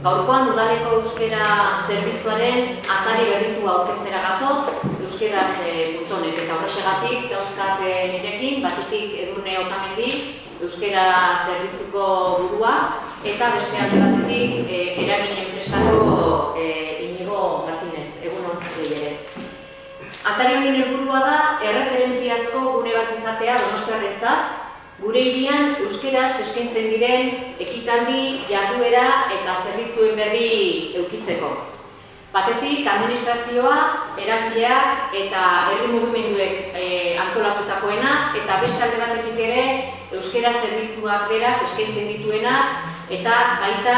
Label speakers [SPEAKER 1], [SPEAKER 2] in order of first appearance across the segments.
[SPEAKER 1] Gaurkoan udaleko euskera zerbitzuaren atari berritua aurkeztera gatoz, euskeraz.net eta horrexegatik dauzkat nirekin, batetik Edurne Otamendi, euskera zerbitzuko burua, eta beste alde batetik eragin enpresako Inigo Martinez, egun hon ere. Atari honen helburua da erreferentziazko gune bat izatea Donostiarrentzat, gure hirian euskeraz eskaintzen diren ekitaldi, jarduera eta zerbitzuen berri edukitzeko. Batetik, administrazioa, eragileak eta herri mugimenduek antolatutakoena eta beste alde batetik ere euskera zerbitzuak berak eskaintzen dituenak eta baita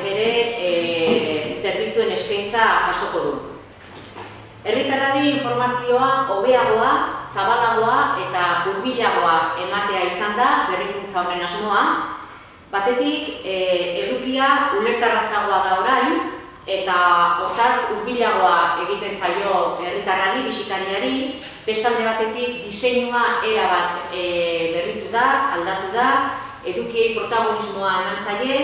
[SPEAKER 1] bere zerbitzuen eskaintza jasoko du. Herritarrari informazioa hobeagoa, zabalagoa eta hurbilagoa ematea izan da berrikuntza honen asmoa. Batetik, edukia ulerterrazagoa da orain, eta hortaz hurbilagoa egiten zaio herritarrari, bisitariari. Bestalde batetik, diseinua erabat berritu da, aldatu da, edukiei protagonismoa eman zaie,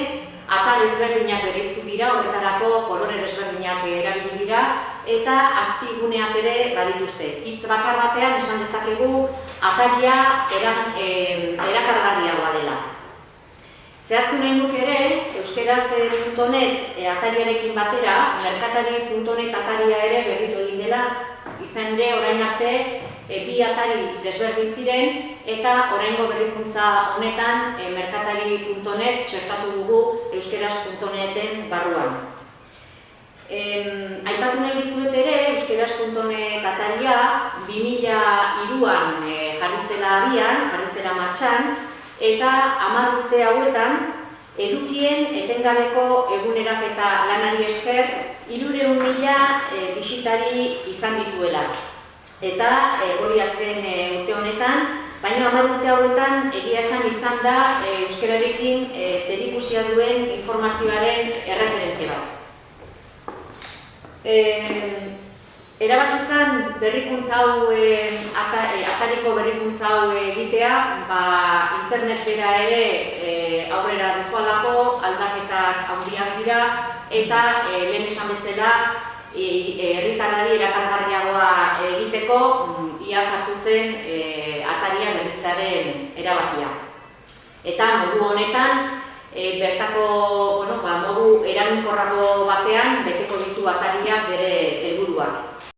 [SPEAKER 1] atal ezberdinak bereiztu dira, horretarako kolore desberdinak erabili dira, eta azpiguneak ere badituzte. Hitz bakar batean esan dezakegu ataria erakargarriagoa dela. Zehaztu nahi nuke ere, euskeraz.net atariarekin batera, merkatari.net ataria ere berritu egin dela, izan ere orain arte bi atari desberdin ziren, eta oraingo berrikuntza honetan merkatari.net txertatu dugu euskeraz.neten barruan. Aipatu nahi dizuet ere, euskeraz.net ataria 2003an jarri zela abian, jarri zela martxan, eta 10 urte hauetan edukien etengabeko eguneraketa lanari esker 300.000 bisitari izan dituela. Eta hori azken urte honetan, baina 10 urte hauetan egia esan izan da euskerarekin zerikusia duen informazioaren erreferente bat. Erabaki izan berrikuntza hau, atariko berrikuntza hau egitea, internet bera ere aurrera doalako, aldaketak handiak dira, eta lehen esan bezala herritarrari erakargarriagoa egiteko iaz hartu zen ataria berritzearen erabakia. Eta modu honetan, bertako modu eraginkorrago batean beteko ditu atariak bere helburuak.